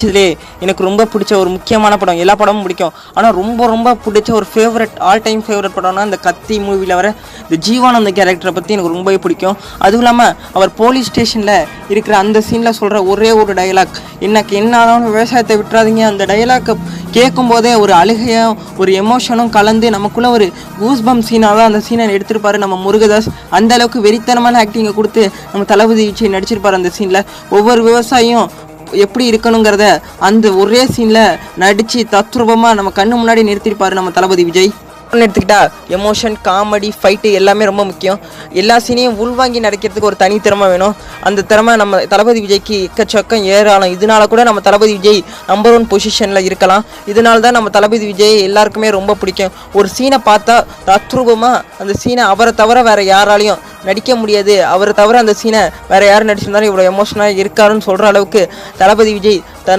இதுலேயே எனக்கு ரொம்ப பிடிச்ச ஒரு முக்கியமான படம், எல்லா படமும் பிடிக்கும். ஆனால் ரொம்ப ரொம்ப பிடிச்ச ஒரு ஃபேவரட் ஆல் டைம் ஃபேவரட் படம்னா இந்த கத்தி மூவியில் வர இந்த ஜீவானந்த கேரக்டரை பற்றி எனக்கு ரொம்பவே பிடிக்கும். அதுவும் இல்லாமல் அவர் போலீஸ் ஸ்டேஷனில் இருக்கிற அந்த சீனில் சொல்கிற ஒரே ஒரு டயலாக், எனக்கு என்ன ஆனாலும் விவசாயத்தை விட்டுறாதீங்க, அந்த டயலாக்கை கேட்கும் போதே ஒரு அழுகையும் ஒரு எமோஷனும் கலந்து நமக்குள்ளே ஒரு கூஸ்பம் சீனாக தான் அந்த சீனை எடுத்திருப்பாரு நம்ம முருகதாஸ். அந்த அளவுக்கு வெறித்தனமான ஆக்டிங்கை கொடுத்து நம்ம தளபதி விஜய் நடிச்சிருப்பார். அந்த சீனில் ஒவ்வொரு விவசாயியும் எப்படி இருக்கணுங்கிறத அந்த ஒரே சீனில் நடித்து தத்ரூபமாக நம்ம கண்ணு முன்னாடி நிறுத்திருப்பார் நம்ம தளபதி விஜய். எடுத்துக்கிட்டா எமோஷன், காமெடி, ஃபைட்டு எல்லாமே ரொம்ப முக்கியம். எல்லா சீனையும் உள்வாங்கி நடிக்கிறதுக்கு ஒரு தனி திறமை வேணும். அந்த திறமை நம்ம தளபதி விஜய்க்கு எக்கச்சக்கம் ஏறாலும். இதனால கூட நம்ம தளபதி விஜய் நம்பர் 1 பொசிஷனில் இருக்கலாம். இதனால தான் நம்ம தளபதி விஜய் எல்லாருக்குமே ரொம்ப பிடிக்கும். ஒரு சீனை பார்த்தா தத்ரூபமாக அந்த சீனை அவரை தவிர வேறு யாராலையும் நடிக்க முடியாது, அவரை தவிர அந்த சீனை வேறு யாரும் நடிச்சிருந்தாலும் இவ்வளோ எமோஷனாக இருக்காருன்னு சொல்கிற அளவுக்கு தளபதி விஜய்